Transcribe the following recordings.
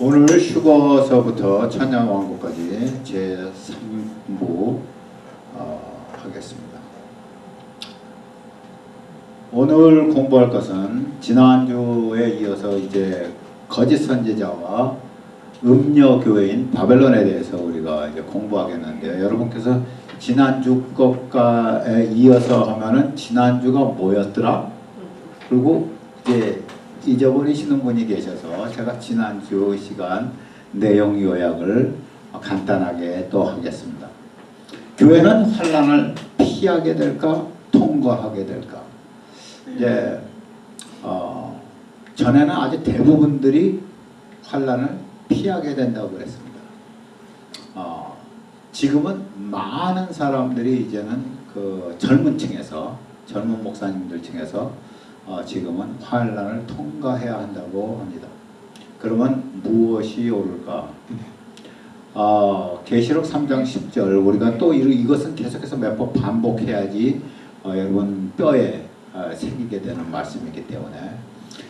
오늘 휴거서부터 천년왕국까지 제3부 하겠습니다. 오늘 공부할 것은 지난주에 이어서 이제 거짓 선지자와 음녀 교회인 바벨론에 대해서 우리가 이제 공부하겠는데요. 여러분께서 지난주 것과에 이어서 하면은 지난주가 뭐였더라? 그리고 이제 잊어버리시는 분이 계셔서 제가 지난주 시간 내용 요약을 간단하게 또 하겠습니다. 교회는 환난을 피하게 될까 통과하게 될까? 이제 전에는 아주 대부분들이 환난을 피하게 된다고 그랬습니다. 지금은 많은 사람들이 이제는 그 젊은 층에서 젊은 목사님들 층에서 지금은 환난을 통과해야 한다고 합니다. 그러면 무엇이 옳을까? 계시록 3장 10절 우리가 또 이것은 계속해서 몇 번 반복해야지 여러분 뼈에 새기게 되는 말씀이기 때문에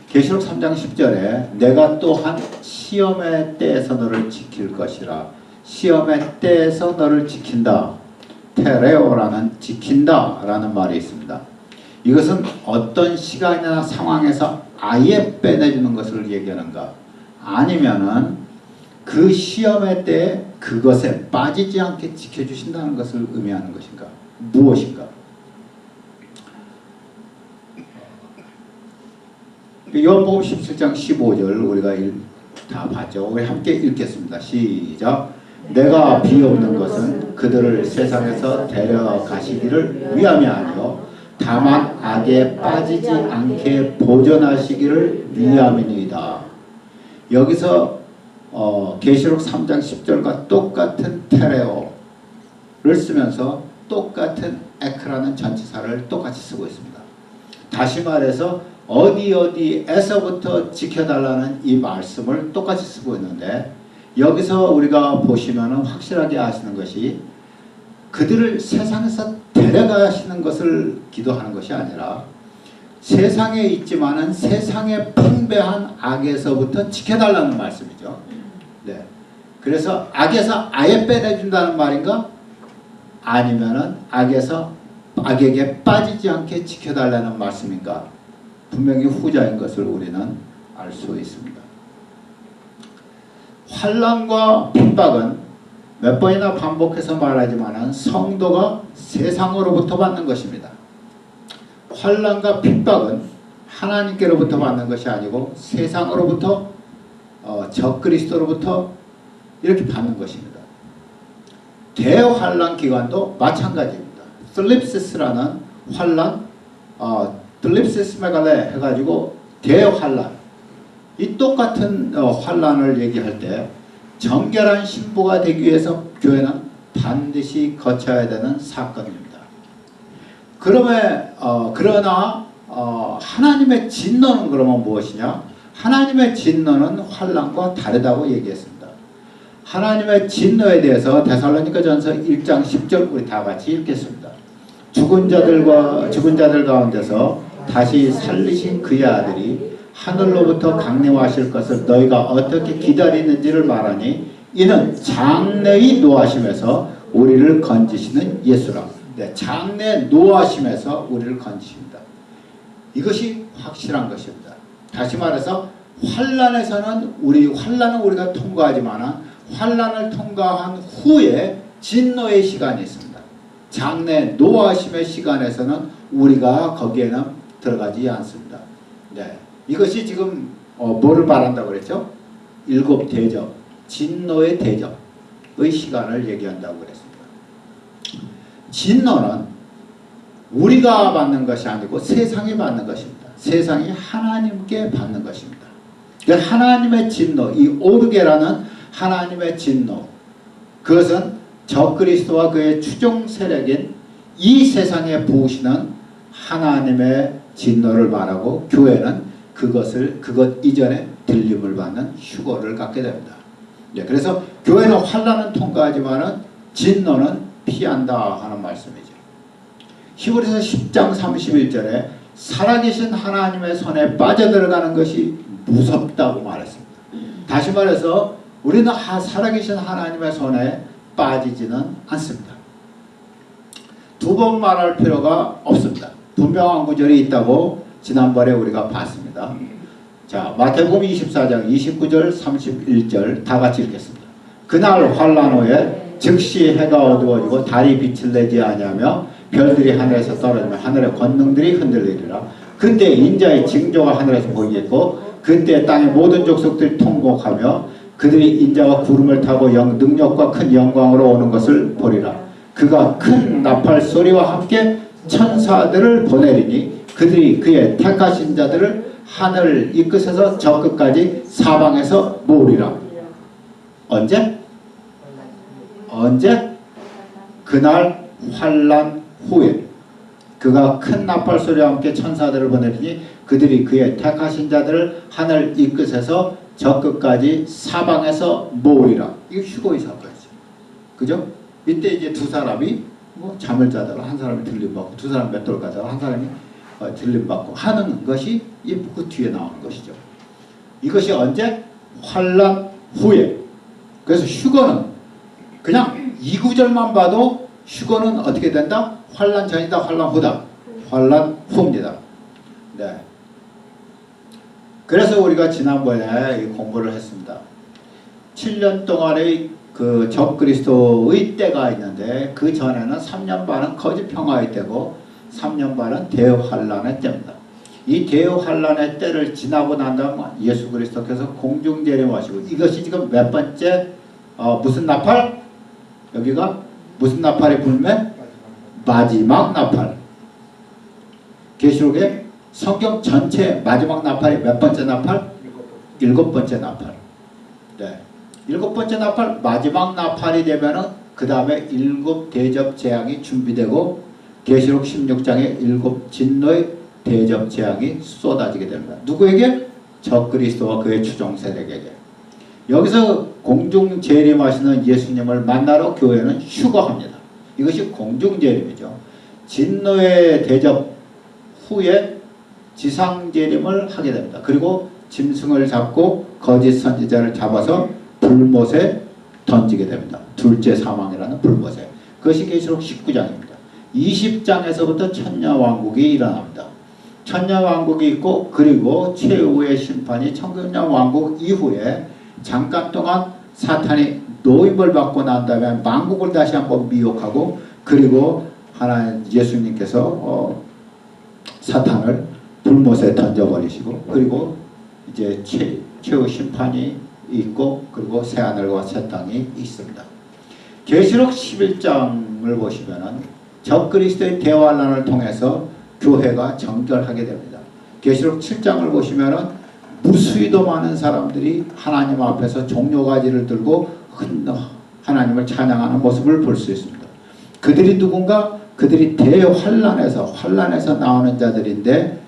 계시록 3장 10절에 내가 또한 시험의 때에서 너를 지킬 것이라. 시험의 때에서 너를 지킨다. 테레오라는 지킨다 라는 말이 있습니다. 이것은 어떤 시간이나 상황에서 아예 빼내주는 것을 얘기하는가? 아니면은 그 시험의 때에 그것에 빠지지 않게 지켜주신다는 것을 의미하는 것인가? 무엇인가? 요한복음 17장 15절 우리가 다 봤죠. 우리 함께 읽겠습니다. 시작. 내가 비옵는 것은 그들을 세상에서 데려가시기를 위함이 아니요 다만 악에 빠지지 않게 보존하시기를 위함이니이다. 여기서 계시록 3장 10절과 똑같은 테레오를 쓰면서 똑같은 에크라는 전치사를 똑같이 쓰고 있습니다. 다시 말해서 어디에서부터 지켜달라는 이 말씀을 똑같이 쓰고 있는데 여기서 우리가 보시면 확실하게 아시는 것이 그들을 세상에서 데려가시는 것을 기도하는 것이 아니라 세상에 있지만은 세상의 풍배한 악에서부터 지켜달라는 말씀이죠. 네. 그래서 악에서 아예 빼내준다는 말인가? 아니면은 악에게 빠지지 않게 지켜달라는 말씀인가? 분명히 후자인 것을 우리는 알 수 있습니다. 환난과 핍박은 몇 번이나 반복해서 말하지만 성도가 세상으로부터 받는 것입니다. 환난과 핍박은 하나님께로부터 받는 것이 아니고 세상으로부터 적그리스도로부터 이렇게 받는 것입니다. 대환난 기간도 마찬가지입니다. 슬립시스라는 환난, 슬립시스 메갈레 해가지고 대환난, 이 똑같은 환난을 얘기할 때 정결한 신부가 되기 위해서 교회는 반드시 거쳐야 되는 사건입니다. 그러나 하나님의 진노는 그러면 무엇이냐? 하나님의 진노는 환난과 다르다고 얘기했습니다. 하나님의 진노에 대해서 데살로니가전서 1장 10절 우리 다 같이 읽겠습니다. 죽은 자들 가운데서 다시 살리신 그의 아들이 하늘로부터 강림하실 것을 너희가 어떻게 기다리는지를 말하니 이는 장래의 노하심에서 우리를 건지시는 예수라. 네, 장래 노하심에서 우리를 건지십니다. 이것이 확실한 것입니다. 다시 말해서 환난은 우리가 통과하지만 환난을 통과한 후에 진노의 시간이 있습니다. 장래 노하심의 시간에서는 우리가 거기에는 들어가지 않습니다. 네. 이것이 지금 뭐를 말한다고 그랬죠? 7 대접, 진노의 대접의 시간을 얘기한다고 그랬습니다. 진노는 우리가 받는 것이 아니고 세상이 받는 것입니다. 세상이 하나님께 받는 것입니다. 하나님의 진노, 이 오르게라는 하나님의 진노, 그것은 적그리스도와 그의 추종 세력인 이 세상에 부으시는 하나님의 진노를 말하고 교회는 그것 이전에 들림을 받는 휴거를 갖게 됩니다. 네, 그래서 교회는 환난은 통과하지만은 진노는 피한다 하는 말씀이죠. 히브리서 10장 31절에 살아계신 하나님의 손에 빠져들어가는 것이 무섭다고 말했습니다. 다시 말해서 우리는 살아계신 하나님의 손에 빠지지는 않습니다. 두 번 말할 필요가 없습니다. 분명한 구절이 있다고 지난번에 우리가 봤습니다. 자, 마태복음 24장 29절 31절 다 같이 읽겠습니다. 그날 환난 후에 즉시 해가 어두워지고 달이 빛을 내지 아니하며 별들이 하늘에서 떨어지며 하늘의 권능들이 흔들리리라. 그때 인자의 징조가 하늘에서 보이겠고 그때 땅의 모든 족속들이 통곡하며 그들이 인자와 구름을 타고 능력과 큰 영광으로 오는 것을 보리라. 그가 큰 나팔 소리와 함께 천사들을 보내리니 그들이 그의 택하신 자들을 하늘 이 끝에서 저 끝까지 사방에서 모으리라. 언제? 언제? 그날 환난 후에 그가 큰 나팔 소리와 함께 천사들을 보내리니 그들이 그의 택하신 자들을 하늘 이 끝에서 저 끝까지 사방에서 모으리라. 이게 휴거의 사건이죠. 그죠? 이때 이제 두 사람이 뭐 잠을 자다가 한 사람이 들림받고 두 사람이 맷돌 가다가 한 사람이 들림받고 하는 것이 그 뒤에 나오는 것이죠. 이것이 언제? 환난 후에. 그래서 휴거는 그냥 이 구절만 봐도 휴거는 어떻게 된다? 환난 전이다, 환난 후다. 환난 후입니다. 네. 그래서 우리가 지난번에 공부를 했습니다. 7년 동안의 그 적그리스도의 때가 있는데 그 전에는 3년 반은 거짓 평화의 때고 3년 반은 대환란의 때입니다. 이 대환란의 때를 지나고 난 다음 예수 그리스도께서 공중재림하시고 이것이 지금 몇 번째 무슨 나팔? 여기가 무슨 나팔이 불매? 마지막 나팔. 계시록에 성경 전체 마지막 나팔이 몇 번째 나팔? 7번째 나팔. 네. 7번째 나팔, 마지막 나팔이 되면은 그 다음에 7 대접 재앙이 준비되고 계시록 16장에 7 진노의 대접 재앙이 쏟아지게 됩니다. 누구에게? 적그리스도와 그의 추종 세력에게. 여기서 공중 재림하시는 예수님을 만나러 교회는 휴거합니다. 이것이 공중 재림이죠. 진노의 대접 후에 지상 재림을 하게 됩니다. 그리고 짐승을 잡고 거짓 선지자를 잡아서 불못에 던지게 됩니다. 둘째 사망이라는 불못에. 그것이 계시록 19장입니다. 20장에서부터 천녀왕국이 일어납니다. 천녀왕국이 있고 그리고 최후의 심판이 천년왕국 이후에 잠깐 동안 사탄이 노임을 받고 난 다음에 만국을 다시 한번 미혹하고 그리고 하나님 예수님께서 사탄을 불못에 던져버리시고 그리고 이제 최후 심판이 있고 그리고 새하늘과 새 땅이 있습니다. 계시록 11장을 보시면은 적그리스도의 대환란을 통해서 교회가 정결하게 됩니다. 계시록 7장을 보시면은 무수히도 많은 사람들이 하나님 앞에서 종려가지를 들고 하나님을 찬양하는 모습을 볼 수 있습니다. 그들이 누군가? 그들이 환란에서 나오는 자들인데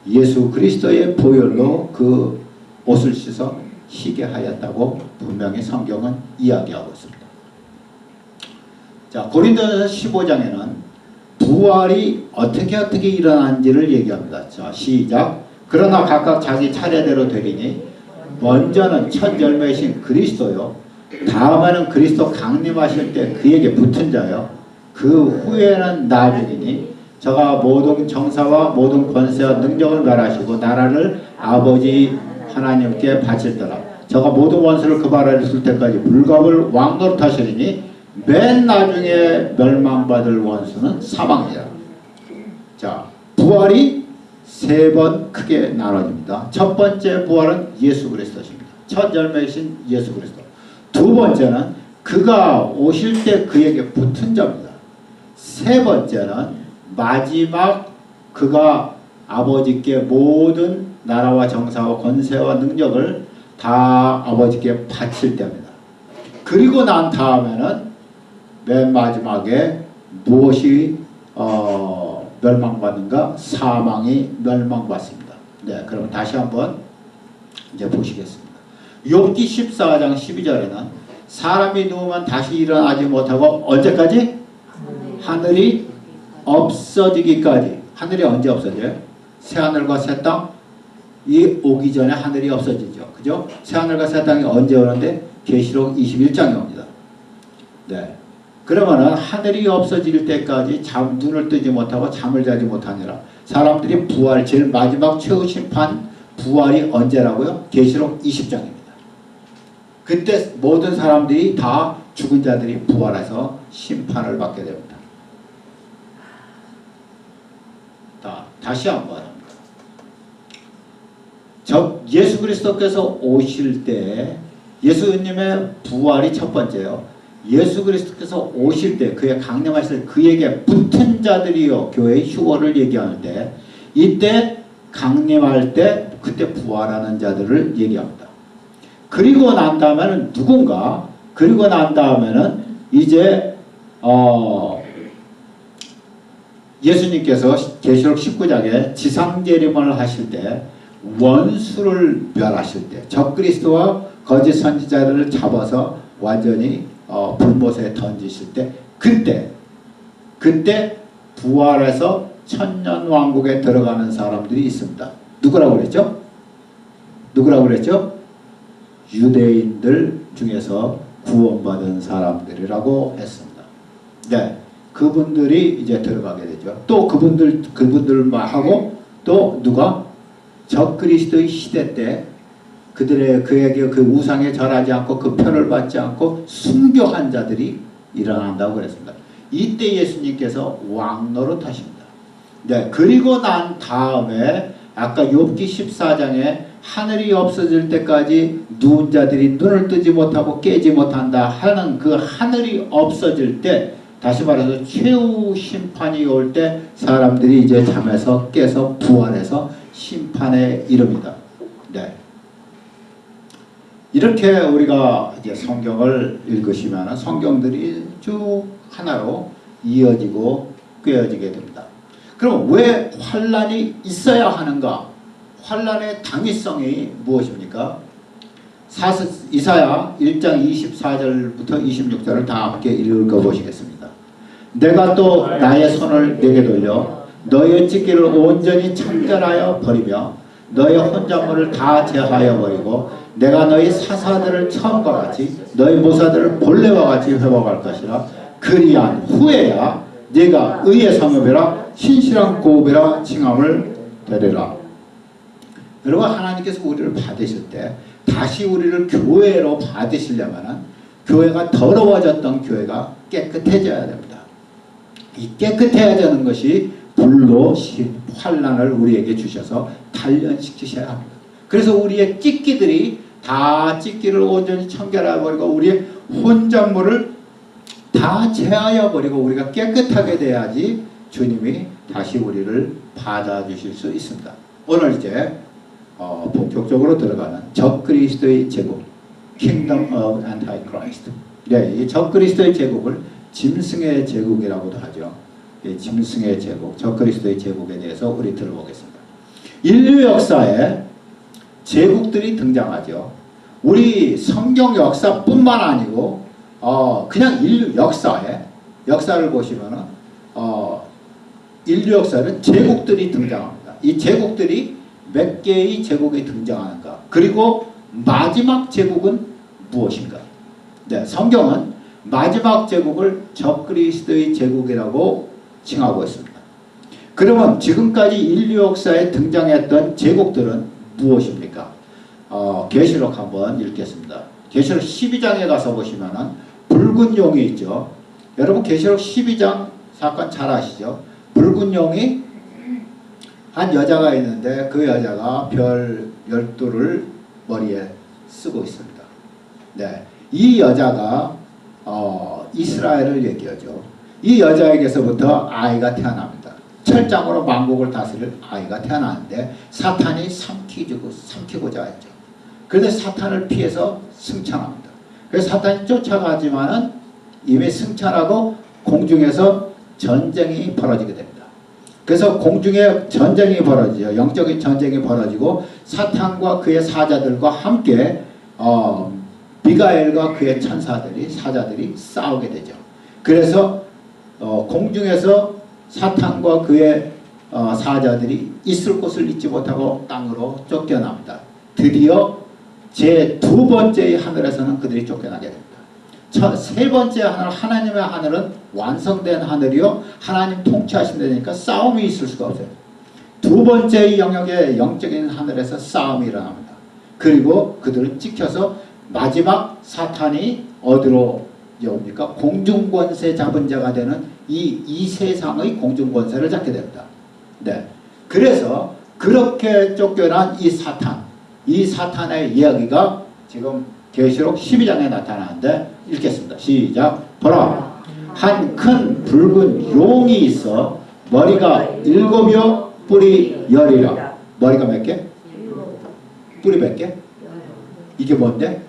예수 그리스도의 보혈로 그 옷을 씻어 희게 하였다고 분명히 성경은 이야기하고 있습니다. 자, 고린도전서 15장에는 부활이 어떻게 일어난지를 얘기합니다. 자, 시작. 그러나 각각 자기 차례대로 되리니 먼저는 첫 열매이신 그리스도요 다음에는 그리스도 강림하실 때 그에게 붙은 자요 그 후에는 나중이니 저가 모든 정사와 모든 권세와 능력을 멸하시고 나라를 아버지 하나님께 바칠더라. 저가 모든 원수를 그 발 아래 쓸 때까지 물갑을 왕노릇하시리니 맨 나중에 멸망받을 원수는 사망이다. 자, 부활이 세 번 크게 나눠집니다. 첫 번째 부활은 예수 그리스도십니다. 첫 열매이신 예수 그리스도. 두 번째는 그가 오실 때 그에게 붙은 자입니다. 세 번째는 마지막 그가 아버지께 모든 나라와 정사와 권세와 능력을 다 아버지께 바칠 때입니다. 그리고 난 다음에는 맨 마지막에 무엇이 멸망받는가? 사망이 멸망받습니다. 네, 그럼 다시 한번 이제 보시겠습니다. 욥기 14장 12절에는 사람이 누우면 다시 일어나지 못하고 언제까지? 하늘이 없어지기까지. 하늘이 언제 없어져요? 새하늘과 새 땅이 오기 전에 하늘이 없어지죠. 오죠. 그죠? 새하늘과 새 땅이 언제 오는데? 계시록 21장에 옵니다. 네. 그러면은 하늘이 없어질 때까지 눈을 뜨지 못하고 잠을 자지 못하니라. 사람들이 부활, 제일 마지막 최후 심판 부활이 언제라고요? 계시록 20장입니다. 그때 모든 사람들이 다 죽은 자들이 부활해서 심판을 받게 됩니다. 다시 한번 예수 그리스도께서 오실 때 예수님의 부활이 첫 번째요. 예수 그리스도께서 오실 때 그의 강림하실 때 그에게 붙은 자들이요 교회의 휴거를 얘기하는데 이때 강림할 때 그때 부활하는 자들을 얘기합니다. 그리고 난 다음에는 누군가 그리고 난 다음에는 이제 예수님께서 계시록 19장에 지상재림을 하실 때 원수를 멸하실 때 적그리스도와 거짓 선지자들을 잡아서 완전히 불못에 던지실 때 그때 부활해서 천년왕국에 들어가는 사람들이 있습니다. 누구라고 그랬죠? 누구라고 그랬죠? 유대인들 중에서 구원받은 사람들이라고 했습니다. 네, 그분들이 이제 들어가게 되죠. 또 그분들만 하고 또 누가 적그리스도의 시대 때 그에게 그 우상에 절하지 않고 그 표를 받지 않고 순교한 자들이 일어난다고 그랬습니다. 이때 예수님께서 왕노릇하십니다. 네, 그리고 난 다음에 아까 욥기 14장에 하늘이 없어질 때까지 누운 자들이 눈을 뜨지 못하고 깨지 못한다 하는 그 하늘이 없어질 때 다시 말해서 최후 심판이 올 때 사람들이 이제 잠에서 깨서 부활해서 심판에 이릅니다. 네. 이렇게 우리가 이제 성경을 읽으시면 성경들이 쭉 하나로 이어지고 꿰어지게 됩니다. 그럼 왜 환란이 있어야 하는가? 환란의 당위성이 무엇입니까? 이사야 1장 24절부터 26절을 다 함께 읽어보시겠습니다. 내가 또 나의 손을 내게 돌려 너의 찢기를 온전히 청결하여 버리며 너의 혼잣물을 다 제하여 버리고 내가 너희 사사들을 처음과 같이 너희 모사들을 본래와 같이 회복할 것이라. 그리한 후에야 네가 의의 성읍이라 신실한 고읍이라 칭함을 되리라. 여러분, 하나님께서 우리를 받으실 때 다시 우리를 교회로 받으시려면 교회가 더러워졌던 교회가 깨끗해져야 됩니다. 이 깨끗해지는 것이 불로 환란을 우리에게 주셔서 단련시키셔야 합니다. 그래서 우리의 찢기들이 다 찢기를 온전히 청결하여 버리고 우리의 혼잣물을 다 제하여 버리고 우리가 깨끗하게 돼야지 주님이 다시 우리를 받아주실 수 있습니다. 오늘 이제 본격적으로 들어가는 적그리스도의 제국, Kingdom of Antichrist. 네, 이 적그리스도의 제국을 짐승의 제국이라고도 하죠. 예, 짐승의 제국, 적그리스도의 제국에 대해서 우리 들어보겠습니다. 인류 역사에 제국들이 등장하죠. 우리 성경 역사뿐만 아니고 그냥 인류 역사를 보시면은 인류 역사는 제국들이 등장합니다. 이 제국들이 몇 개의 제국이 등장하는가? 그리고 마지막 제국은 무엇인가? 네, 성경은 마지막 제국을 적그리스도의 제국이라고 칭하고 있습니다. 그러면 지금까지 인류 역사에 등장했던 제국들은 무엇입니까? 계시록 한번 읽겠습니다. 계시록 12장에 가서 보시면은 붉은 용이 있죠. 여러분 계시록 12장 사건 잘 아시죠? 붉은 용이 한 여자가 있는데 그 여자가 별 12를 머리에 쓰고 있습니다. 네, 이 여자가 이스라엘을 얘기하죠. 이 여자에게서부터 아이가 태어납니다. 철장으로 만국을 다스릴 아이가 태어나는데 사탄이 삼키고자 했죠. 그런데 사탄을 피해서 승천합니다. 그래서 사탄이 쫓아가지만은 이미 승천하고 공중에서 전쟁이 벌어지게 됩니다. 그래서 공중에 전쟁이 벌어지죠. 영적인 전쟁이 벌어지고 사탄과 그의 사자들과 함께 미가엘과 그의 사자들이 싸우게 되죠. 그래서 공중에서 사탄과 그의 사자들이 있을 곳을 잊지 못하고 땅으로 쫓겨납니다. 드디어 제 두 번째의 하늘에서는 그들이 쫓겨나게 됩니다. 세 번째 하늘, 하나님의 하늘은 완성된 하늘이요 하나님 통치하신다니까 싸움이 있을 수가 없어요. 두 번째 영역의 영적인 하늘에서 싸움이 일어납니다. 그리고 그들은 찍혀서 마지막 사탄이 어디로 옵니까? 공중권세 잡은 자가 되는 이 세상의 공중권세를 잡게 됩니다. 네. 그래서 그렇게 쫓겨난 이 사탄의 이야기가 지금 계시록 12장에 나타나는데 읽겠습니다. 시작. 보라, 한 큰 붉은 용이 있어 머리가 7이요 뿔이 10이라. 머리가 몇 개? 뿔이 몇 개? 이게 뭔데?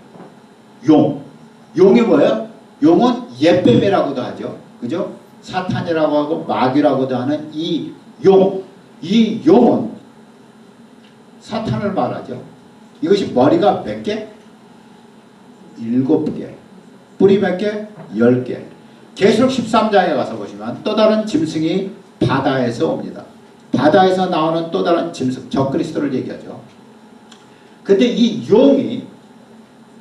용이 뭐예요? 용은 옛뱀이라고도 하죠. 그죠? 사탄이라고 하고 마귀라고도 하는 이 용은 사탄을 말하죠. 이것이 머리가 몇 개? 7개. 뿔이 몇 개? 10개. 계시록 13장에 가서 보시면 또 다른 짐승이 바다에서 옵니다. 바다에서 나오는 또 다른 짐승, 적그리스도를 얘기하죠. 근데 이 용이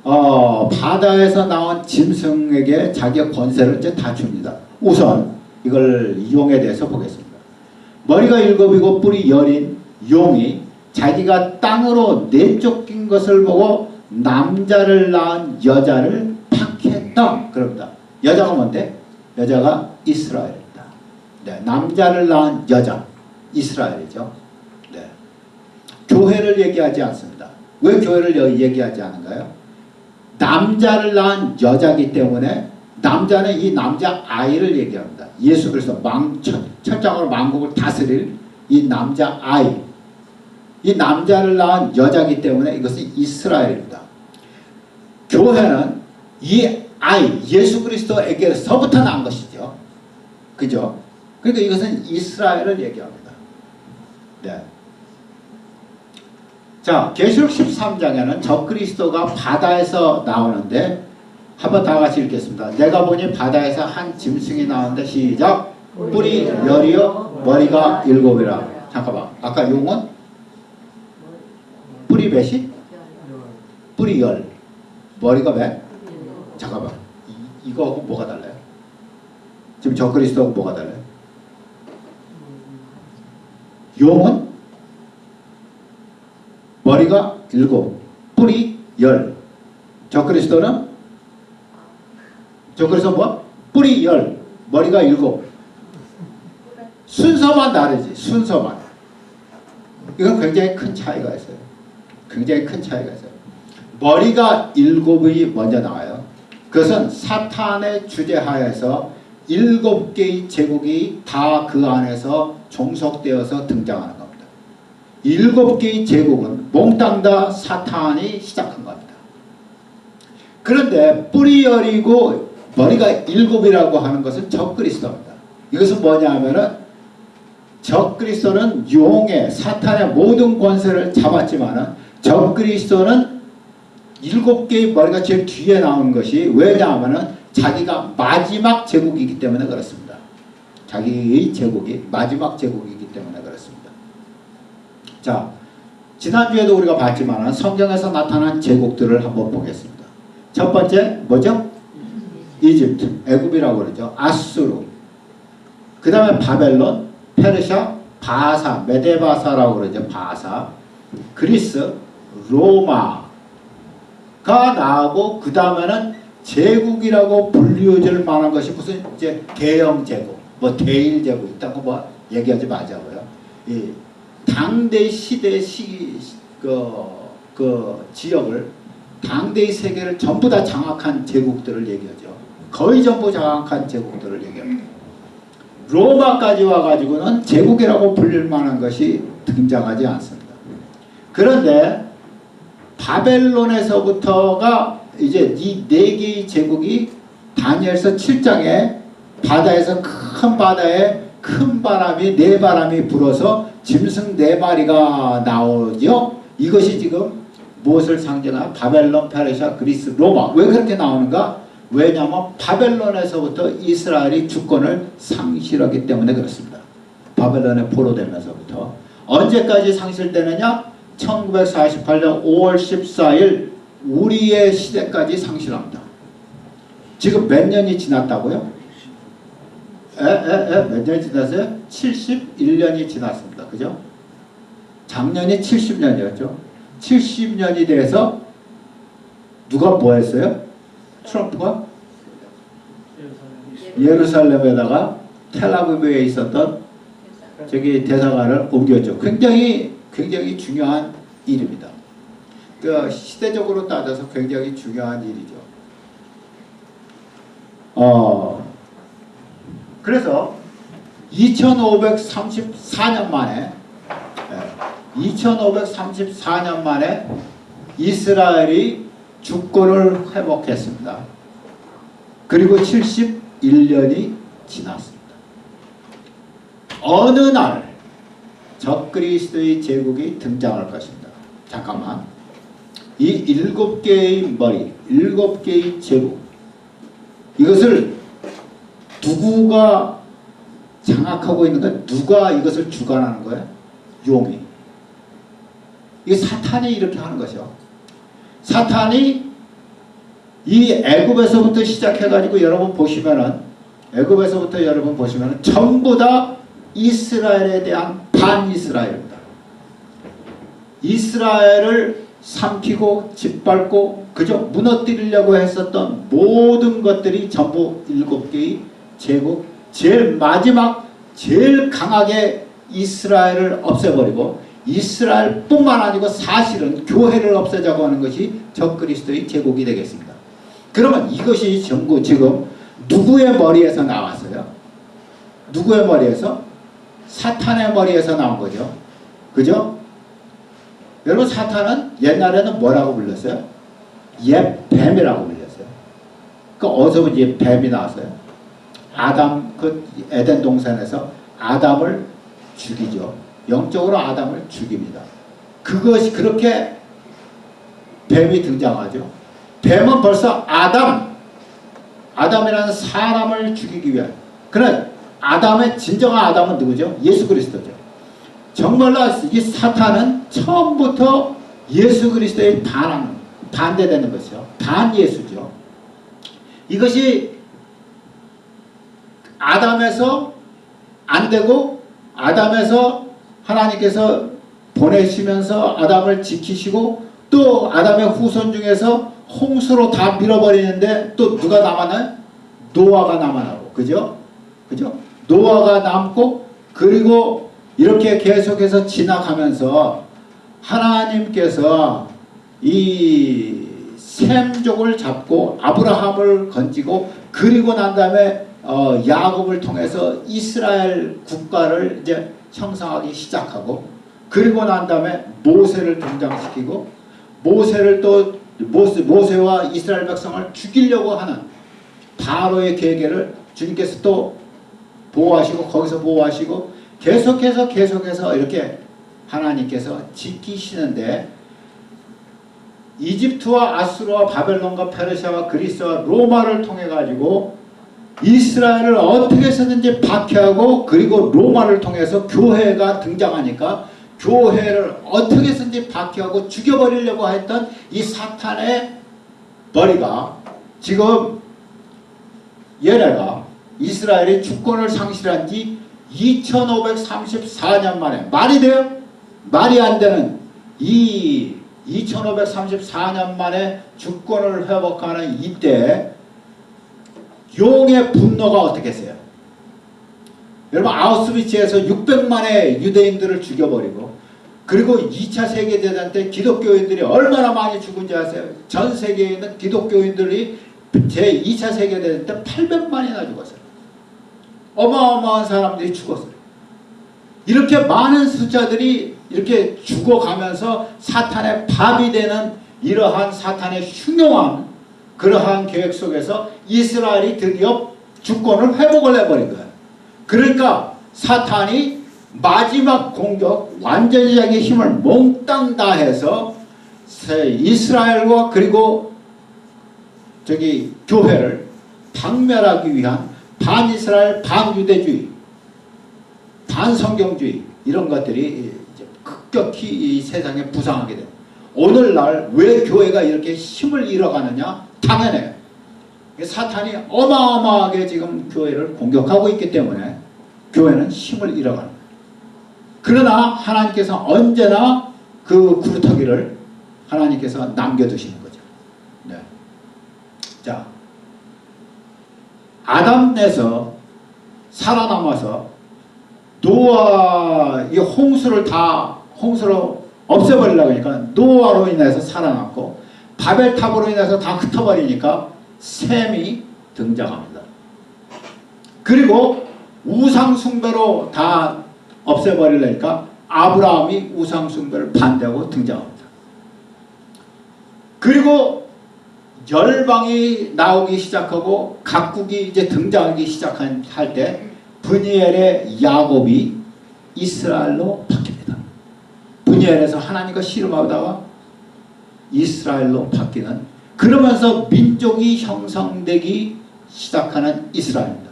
바다에서 나온 짐승에게 자기의 권세를 이제 다 줍니다. 우선 이걸 용에 대해서 보겠습니다. 머리가 7이고 뿔이 10인 용이 자기가 땅으로 내쫓긴 것을 보고 남자를 낳은 여자를 박했다. 그럽니다. 여자가 뭔데? 여자가 이스라엘입니다. 네, 남자를 낳은 여자, 이스라엘이죠. 네. 교회를 얘기하지 않습니다. 왜 교회를 얘기하지 않은가요? 남자를 낳은 여자이기 때문에 남자는 이 남자 아이를 얘기합니다. 예수 그리스도 철장으로 만국을 다스릴 이 남자 아이. 이 남자를 낳은 여자이기 때문에 이것은 이스라엘입니다. 교회는 이 아이 예수 그리스도에게서부터 난 것이죠. 그죠? 그러니까 이것은 이스라엘을 얘기합니다. 네. 자, 계시록 13장에는 적그리스도가 바다에서 나오는데 한번 다 같이 읽겠습니다. 내가 보니 바다에서 한 짐승이 나오는데 시작. 뿔이 10이요 머리가 7이라. 잠깐만. 아까 용은 뿔이 몇이? 뿔이 10. 머리가 몇? 잠깐만. 이거하고 뭐가 달라요? 지금 적그리스도하고 뭐가 달라요? 용은 머리가 7, 뿔이 10. 적그리스도 뭐? 뿔이 10, 머리가 7. 순서만 다르지. 순서만. 이건 굉장히 큰 차이가 있어요. 굉장히 큰 차이가 있어요. 머리가 7이 먼저 나와요. 그것은 사탄의 주재하에서 7개의 제국이 다 그 안에서 종속되어서 등장하는 겁니다. 7개의 제국은 몽땅 다 사탄이 시작한 겁니다. 그런데 뿔이 10이고 머리가 7이라고 하는 것은 적그리스도입니다. 이것은 뭐냐 하면은 적그리스도는 용의 사탄의 모든 권세를 잡았지만은 적그리스도는 7개의 머리가 제일 뒤에 나오는 것이 왜냐하면은 자기가 마지막 제국이기 때문에 그렇습니다. 자기의 제국이 마지막 제국이기 때문에 그렇습니다. 자, 지난주에도 우리가 봤지만 성경에서 나타난 제국들을 한번 보겠습니다. 첫 번째 뭐죠? 이집트, 애굽이라고 그러죠. 아수르, 그 다음에 바벨론, 페르시아, 바사, 메데바사라고 그러죠. 바사, 그리스, 로마가 나오고 그 다음에는 제국이라고 불리워질 만한 것이 무슨 이제 대영 제국, 뭐 대일 제국 있다고 뭐 얘기하지 마자고요. 이 당대 시대 그 지역을 당대의 세계를 전부 다 장악한 제국들을 얘기하죠. 거의 전부 장악한 제국들을 얘기합니다. 로마까지 와가지고는 제국이라고 불릴 만한 것이 등장하지 않습니다. 그런데 바벨론에서부터가 이제 이 4개의 제국이 다니엘서 7장에 바다에서 큰 바다에 큰 바람이 4바람이 불어서 짐승 4마리가 나오죠. 이것이 지금 무엇을 상징하나? 바벨론, 페르시아, 그리스, 로마. 왜 그렇게 나오는가? 왜냐하면 바벨론에서부터 이스라엘이 주권을 상실하기 때문에 그렇습니다. 바벨론에 포로되면서부터. 언제까지 상실되느냐? 1948년 5월 14일 우리의 시대까지 상실합니다. 지금 몇 년이 지났다고요? 몇 년이 지났어요? 71년이 지났습니다. 그죠? 작년이 70년이었죠. 70년이 돼서 누가 뭐 했어요? 트럼프가 예루살렘에다가 텔아비브에 있었던 저기 대사관을 옮겼죠. 굉장히 중요한 일입니다. 그 시대적으로 따져서 굉장히 중요한 일이죠. 그래서 2534년 만에 이스라엘이 주권을 회복했습니다. 그리고 71년이 지났습니다. 어느 날 적그리스도의 제국이 등장할 것입니다. 잠깐만. 이 7개의 머리, 7개의 제국, 이것을 누구가 장악하고 있는 거야? 누가 이것을 주관하는 거야? 용이. 이게 사탄이 이렇게 하는 것이요. 사탄이 이 애굽에서부터 시작해가지고 여러분 보시면은, 애굽에서부터 여러분 보시면은 전부 다 이스라엘에 대한 반이스라엘입니다. 이스라엘을 삼키고 짓밟고 그저 무너뜨리려고 했었던 모든 것들이 전부 7개의 제국, 제일 마지막 제일 강하게 이스라엘을 없애버리고, 이스라엘뿐만 아니고 사실은 교회를 없애자고 하는 것이 적그리스도의 제국이 되겠습니다. 그러면 이것이 전부 지금 누구의 머리에서 나왔어요? 누구의 머리에서? 사탄의 머리에서 나온 거죠. 그죠? 여러분, 사탄은 옛날에는 뭐라고 불렀어요? 옛 뱀이라고 불렸어요. 그 어디서 이제 뱀이 나왔어요? 아담, 그 에덴 동산에서 아담을 죽이죠. 영적으로 아담을 죽입니다. 그것이 그렇게 뱀이 등장하죠. 뱀은 벌써 아담이라는 사람을 죽이기 위한, 그런 아담의 진정한 아담은 누구죠? 예수 그리스도죠. 정말로 이 사탄은 처음부터 예수 그리스도에 반대되는 것이죠. 반예수죠. 이것이 아담에서 안 되고, 아담에서 하나님께서 보내시면서 아담을 지키시고, 또 아담의 후손 중에서 홍수로 다 밀어버리는데 또 누가 남았나요? 노아가 남아나고, 그죠? 노아가 남고, 그리고 이렇게 계속해서 지나가면서 하나님께서 이 셈족을 잡고 아브라함을 건지고, 그리고 난 다음에 야곱을 통해서 이스라엘 국가를 이제 형성하기 시작하고, 그리고 난 다음에 모세를 등장시키고, 모세와 이스라엘 백성을 죽이려고 하는 바로의 계계를 주님께서 또 보호하시고, 거기서 보호하시고, 계속해서 이렇게 하나님께서 지키시는데, 이집트와 아수르와 바벨론과 페르시아와 그리스와 로마를 통해 가지고 이스라엘을 어떻게 해서든지 박해하고, 그리고 로마를 통해서 교회가 등장하니까 교회를 어떻게 해서든지 박해하고 죽여버리려고 했던 이 사탄의 머리가 지금 얘네가 이스라엘의 주권을 상실한 지 2534년 만에, 말이 돼요? 말이 안 되는 이 2534년 만에 주권을 회복하는 이때 용의 분노가 어떻게 했어요? 여러분, 아우슈비츠에서 600만의 유대인들을 죽여버리고, 그리고 2차 세계대전 때 기독교인들이 얼마나 많이 죽은지 아세요? 전 세계에 있는 기독교인들이 제2차 세계대전 때 800만이나 죽었어요. 어마어마한 사람들이 죽었어요. 이렇게 많은 숫자들이 이렇게 죽어가면서 사탄의 밥이 되는 이러한 사탄의 흉흉한 그러한 계획 속에서 이스라엘이 드디어 주권을 회복을 해버린 거예요. 그러니까 사탄이 마지막 공격, 완전히 자기 힘을 몽땅 다해서 이스라엘과 그리고 저기 교회를 박멸하기 위한 반이스라엘, 반유대주의, 반성경주의, 이런 것들이 이제 급격히 이 세상에 부상하게 됩니다. 오늘날 왜 교회가 이렇게 힘을 잃어가느냐? 당연해요. 사탄이 어마어마하게 지금 교회를 공격하고 있기 때문에 교회는 힘을 잃어가는 거예요. 그러나 하나님께서 언제나 그 구루터기를 하나님께서 남겨두시는 거죠. 네. 자, 아담에서 살아남아서 노아 이 홍수로 없애버리려고 하니까 노아로 인해서 살아남고 바벨탑으로 인해서 다 흩어버리니까 셈이 등장합니다. 그리고 우상숭배로 다 없애버리려니까 아브라함이 우상숭배를 반대하고 등장합니다. 그리고 열방이 나오기 시작하고 각국이 이제 등장하기 시작할 때 브니엘의 야곱이 이스라엘로 바뀝니다. 브니엘에서 하나님과 씨름하다가 이스라엘로 바뀌는, 그러면서 민족이 형성되기 시작하는 이스라엘입니다.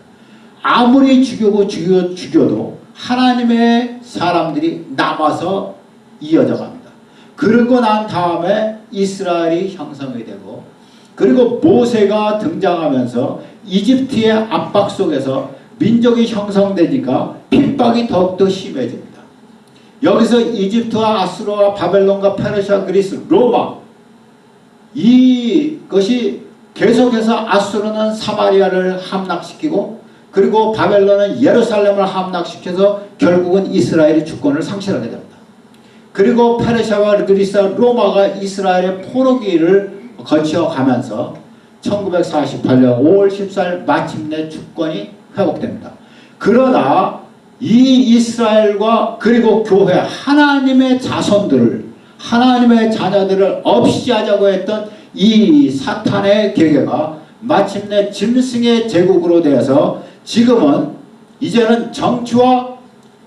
아무리 죽여도 하나님의 사람들이 남아서 이어져 갑니다. 그러고 난 다음에 이스라엘이 형성이 되고, 그리고 모세가 등장하면서 이집트의 압박 속에서 민족이 형성되니까 핍박이 더욱더 심해집니다. 여기서 이집트와 아수르와 바벨론과 페르시아, 그리스, 로마, 이것이 계속해서 아수르는 사마리아를 함락시키고, 그리고 바벨론은 예루살렘을 함락시켜서 결국은 이스라엘의 주권을 상실하게 됩니다. 그리고 페르시아와 그리스와 로마가 이스라엘의 포로기를 거쳐가면서 1948년 5월 14일 마침내 주권이 회복됩니다. 그러나 이 이스라엘과 그리고 교회, 하나님의 자손들을, 하나님의 자녀들을 없이 하자고 했던 이 사탄의 계계가 마침내 짐승의 제국으로 되어서 지금은 이제는 정치와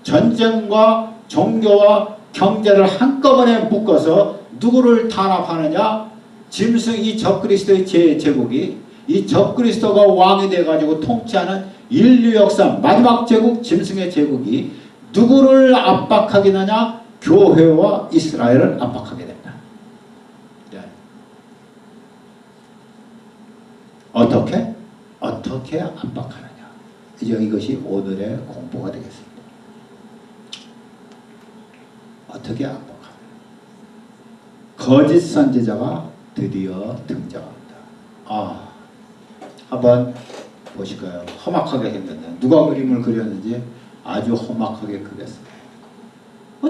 전쟁과 종교와 경제를 한꺼번에 묶어서 누구를 탄압하느냐? 짐승, 이 적그리스도의 제국이, 이 적그리스도가 왕이 돼가지고 통치하는 인류 역사 마지막 제국, 짐승의 제국이 누구를 압박하게 되냐? 교회와 이스라엘을 압박하게 된다. 네. 어떻게 압박하느냐? 이제 이것이 오늘의 공부가 되겠습니다. 어떻게 압박하느냐? 거짓 선지자가 드디어 등장합니다. 한번 보실까요? 험악하게 했는데 누가 그림을 그렸는지 아주 험악하게 그렸어요.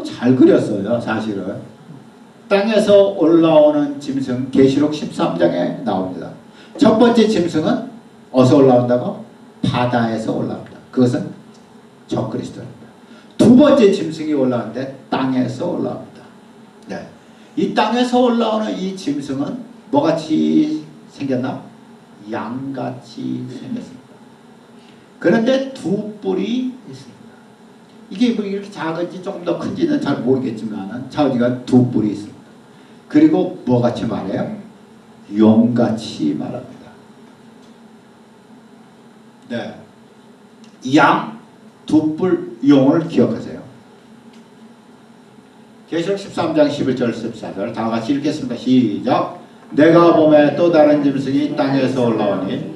잘 그렸어요. 사실은 땅에서 올라오는 짐승, 계시록 13장에 나옵니다. 첫 번째 짐승은 어디서 올라온다고? 바다에서 올라옵니다. 그것은 적그리스도입니다. 두 번째 짐승이 올라오는데 땅에서 올라옵니다. 네. 이 땅에서 올라오는 이 짐승은 뭐같이 생겼나? 양같이 생겼습니다. 그런데 두 뿔이 있습니다. 이게 뭐 이렇게 작은지 조금 더 큰지는 잘 모르겠지만 자기가 두 뿔이 있습니다. 그리고 뭐같이 말해요? 용같이 말합니다. 네, 양, 두 뿔, 용을 기억하세요. 계시록 13장 11절 14절 다 같이 읽겠습니다. 시작. 내가 봄에 또 다른 짐승이 땅에서 올라오니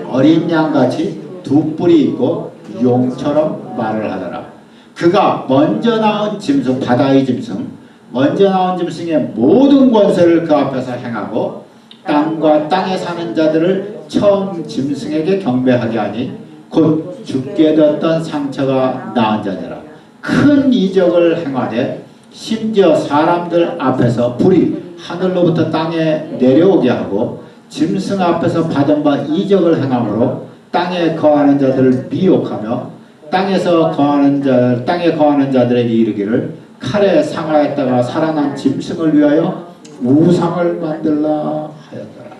어린 양같이 두 뿔이 있고 용처럼 말을 하더라. 그가 먼저 나온 짐승, 바다의 짐승, 먼저 나온 짐승의 모든 권세를 그 앞에서 행하고 땅과 땅에 사는 자들을 처음 짐승에게 경배하게 하니 곧 죽게 되었던 상처가 나은 자니라. 큰 이적을 행하되 심지어 사람들 앞에서 불이 하늘로부터 땅에 내려오게 하고 짐승 앞에서 받은 바 이적을 행함으로 땅에 거하는 자들을 미혹하며 땅에 거하는 자들에게 이르기를 칼에 상하였다가 살아난 짐승을 위하여 우상을 만들라 하였더라.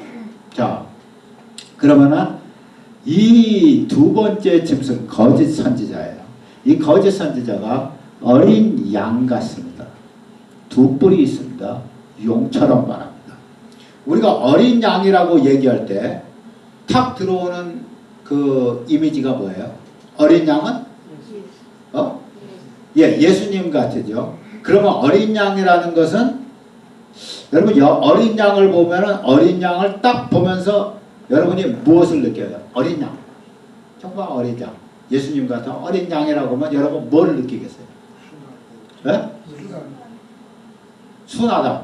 자, 그러면은 이 두 번째 짐승 거짓 선지자예요. 이 거짓 선지자가 어린 양 같습니다. 두 뿔이 있습니다. 용처럼 말합니다. 우리가 어린 양이라고 얘기할 때 탁 들어오는 그 이미지가 뭐예요? 어린 양은? 예수님 같으죠. 그러면 어린 양이라는 것은 여러분 어린 양을 보면은 어린 양을 딱 보면서 여러분이 무엇을 느껴요? 어린 양. 정말 어린 양. 예수님 같은 어린 양이라고 하면 여러분 뭘 느끼겠어요? 네? 순하다.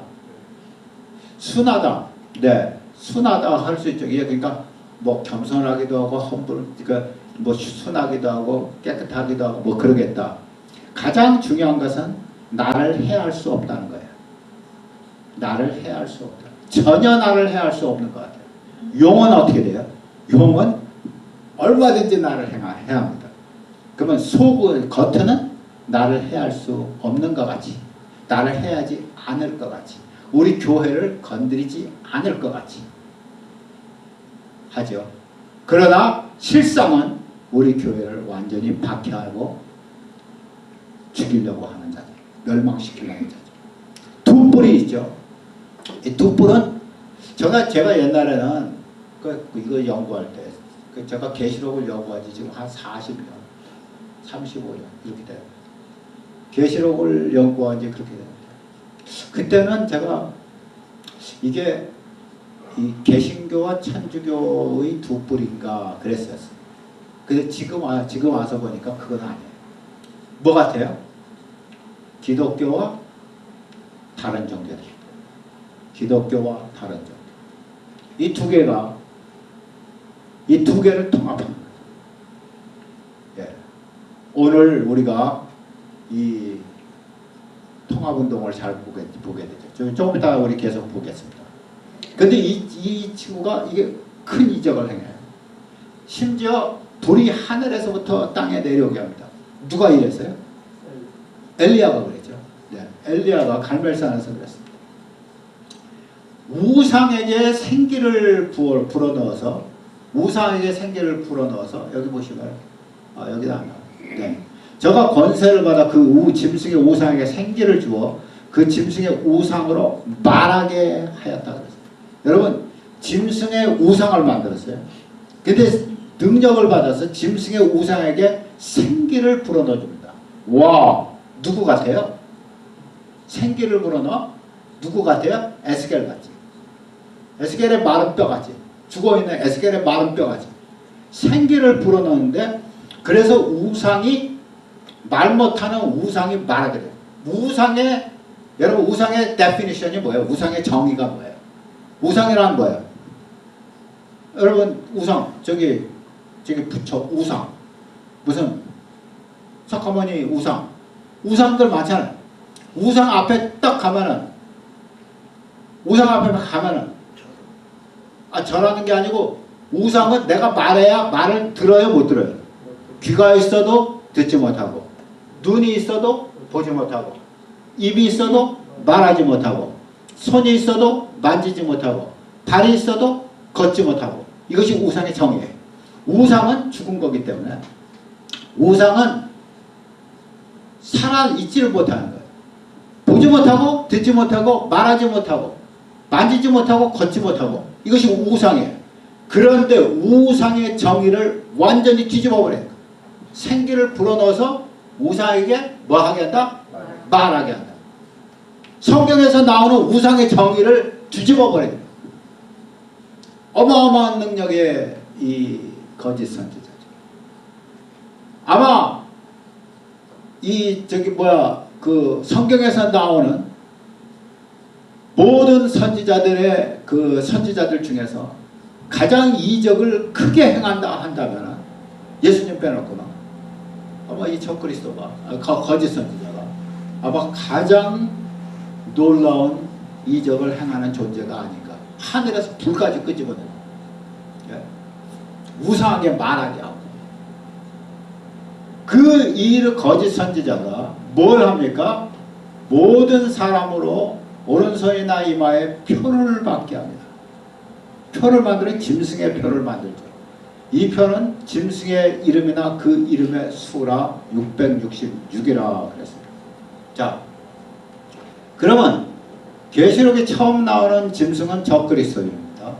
순하다. 네. 순하다 할 수 있죠. 이게 그러니까 뭐 겸손하기도 하고 그러니까 뭐 순하기도 하고 깨끗하기도 하고 뭐 그러겠다. 가장 중요한 것은 나를 해할 수 없다는 거예요. 나를 해할 수 없다. 전혀 나를 해할 수 없는 것 같아요. 용은 어떻게 돼요? 용은 얼마든지 나를 해야 합니다. 그러면 겉은 나를 해할 수 없는 것 같이, 나를 해하지 않을 것 같이, 우리 교회를 건드리지 않을 것 같이 하죠. 그러나 실상은 우리 교회를 완전히 박해하고 죽이려고 하는 자들, 멸망시키려는 자들. 두 뿔이 있죠. 이 두 뿔은 제가 옛날에는 이거 연구할 때 제가 계시록을 연구한 지 지금 한 40년, 35년 이렇게 돼요. 계시록을 연구한 지 그렇게 됩니다. 그때는 제가 이게 이 개신교와 천주교의 두 뿔인가 그랬었어요. 근데 지금 와서 보니까 그건 아니에요. 뭐 같아요? 기독교와 다른 종교들. 기독교와 다른 종교. 이 두 개를 통합합니다. 예. 오늘 우리가 이 통합운동을 잘 보게 되죠. 조금 이따 우리 계속 보겠습니다. 근데 이 친구가 이게 큰 이적을 행해요. 심지어 불이 하늘에서부터 땅에 내려오게 합니다. 누가 이랬어요? 엘리야가 그랬죠. 네. 엘리야가 갈멜산에서 그랬습니다. 우상에게 생기를 불어넣어서 여기 보시면 여기다 안 나와요. 네. 저가 권세를 받아 그 짐승의 우상에게 생기를 주어 그 짐승의 우상으로 말하게 하였다 그랬어요. 여러분 짐승의 우상을 만들었어요. 근데 능력을 받아서 짐승의 우상에게 생기를 불어넣어줍니다. 와, 누구 같아요? 생기를 불어넣어? 누구 같아요? 에스겔 같지. 에스겔의 마른 뼈 같지. 죽어있는 에스겔의 마른 뼈 같지. 생기를 불어넣는데 그래서 말 못하는 우상이 말하게 돼요. 여러분 우상의 데피니션이 뭐예요? 우상의 정의가 뭐예요? 우상이란 뭐예요? 여러분 우상 저기 부처 우상 무슨 석가모니 우상들 많잖아요. 우상 앞에 가면은 절하는 게 아니고 우상은 내가 말해야 말을 들어요 못 들어요? 귀가 있어도 듣지 못하고 눈이 있어도 보지 못하고 입이 있어도 말하지 못하고 손이 있어도 만지지 못하고 발이 있어도 걷지 못하고 이것이 우상의 정의예요. 우상은 죽은 거기 때문에 우상은 살아있지를 못하는 거예요. 보지 못하고 듣지 못하고 말하지 못하고 만지지 못하고 걷지 못하고 이것이 우상이에요. 그런데 우상의 정의를 완전히 뒤집어 버려요. 생기를 불어넣어서 우상에게 뭐 하게 한다? 말하게 한다. 성경에서 나오는 우상의 정의를 뒤집어 버려요. 어마어마한 능력의 이 거짓 선지자죠. 아마 그 성경에서 나오는 모든 선지자들의 그 선지자들 중에서 가장 이적을 크게 행한다 한다면 예수님 빼놓고는 아마 이 적그리스도가 거짓 선지자가 아마 가장 놀라운 이적을 행하는 존재가 아닌가. 하늘에서 불까지 끄집어내고 우상하게 말하게 하고 그 거짓 선지자가 뭘 합니까? 모든 사람으로 오른손이나 이마에 표를 받게 합니다. 표를 만들어 짐승의 표를 만들죠. 이 표는 짐승의 이름이나 그 이름의 수라 666이라 그랬습니다. 자, 그러면 계시록에 처음 나오는 짐승은 적그리스도입니다.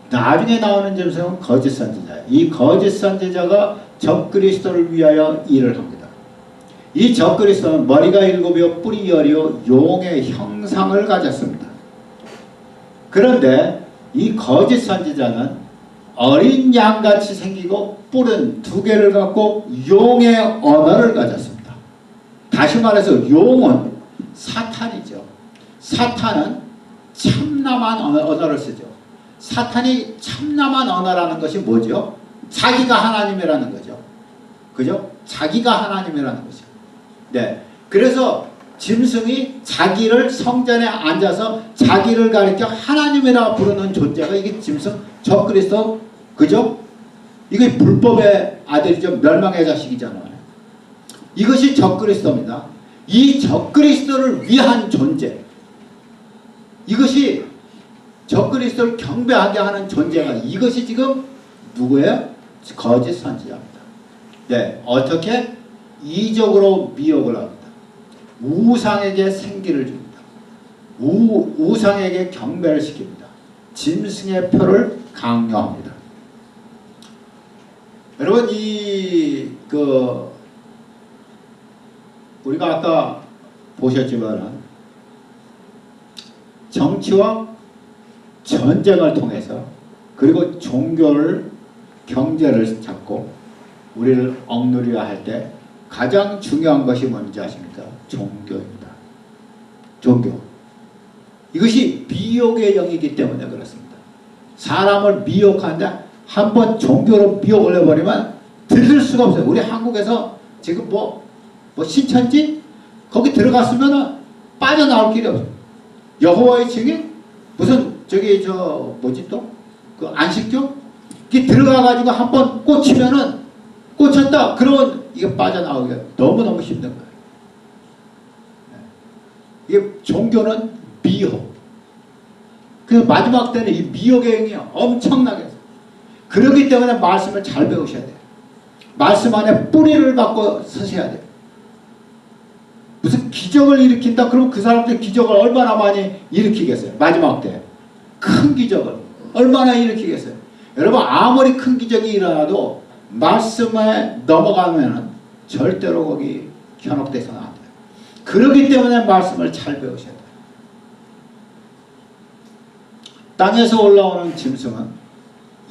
나중에 나오는 짐승은 거짓 선지자예요. 이 거짓 선지자가 적그리스도를 위하여 일을 합니다. 이 적그리스도는 머리가 7이요 뿔이 10이요 용의 형상을 가졌습니다. 그런데 이 거짓 선지자는 어린 양같이 생기고 뿔은 2개를 갖고 용의 언어를 가졌습니다. 다시 말해서 용은 사탄이죠. 사탄은 참남한 언어를 쓰죠. 사탄이 참남한 언어라는 것이 뭐죠? 자기가 하나님이라는 거죠. 그죠? 자기가 하나님이라는 거죠. 네. 그래서 짐승이 자기를 성전에 앉아서 자기를 가리켜 하나님이라 부르는 존재가 이게 짐승 적그리스도, 그죠? 이게 불법의 아들이죠. 멸망의 자식이잖아요. 이것이 적그리스도입니다. 이 적그리스도를 위한 존재, 이것이 적그리스도를 경배하게 하는 존재가, 이것이 지금 누구예요? 거짓 선지자입니다. 네, 어떻게? 이적으로 미혹을 합니다. 우상에게 생기를 줍니다. 우상에게 경배를 시킵니다. 짐승의 표를 강요합니다. 여러분, 우리가 아까 보셨지만은 정치와 전쟁을 통해서, 그리고 종교를, 경제를 잡고 우리를 억누르려 할 때 가장 중요한 것이 뭔지 아십니까? 종교입니다. 종교. 이것이 미혹의 영이기 때문에 그렇습니다. 사람을 미혹하는데 한번 종교로 미혹을 해버리면 들을 수가 없어요. 우리 한국에서 지금 신천지? 거기 들어갔으면 빠져나올 길이 없어요. 여호와의 증인? 무슨 그 안식교? 이게 들어가가지고 한번 꽂혔다. 그러면 이게 빠져나오기가 너무너무 힘든 거예요. 이게 종교는 미혹. 그래서 마지막 때는 이 미혹의 행위 엄청나게 해서. 그렇기 때문에 말씀을 잘 배우셔야 돼요. 말씀 안에 뿌리를 받고 서셔야 돼요. 무슨 기적을 일으킨다? 그럼 그 사람들 기적을 얼마나 많이 일으키겠어요? 마지막 때. 큰 기적을 얼마나 일으키겠어요? 여러분, 아무리 큰 기적이 일어나도 말씀에 넘어가면 절대로 거기 현혹돼서는 안 돼요. 그렇기 때문에 말씀을 잘 배우셔야 돼요. 땅에서 올라오는 짐승은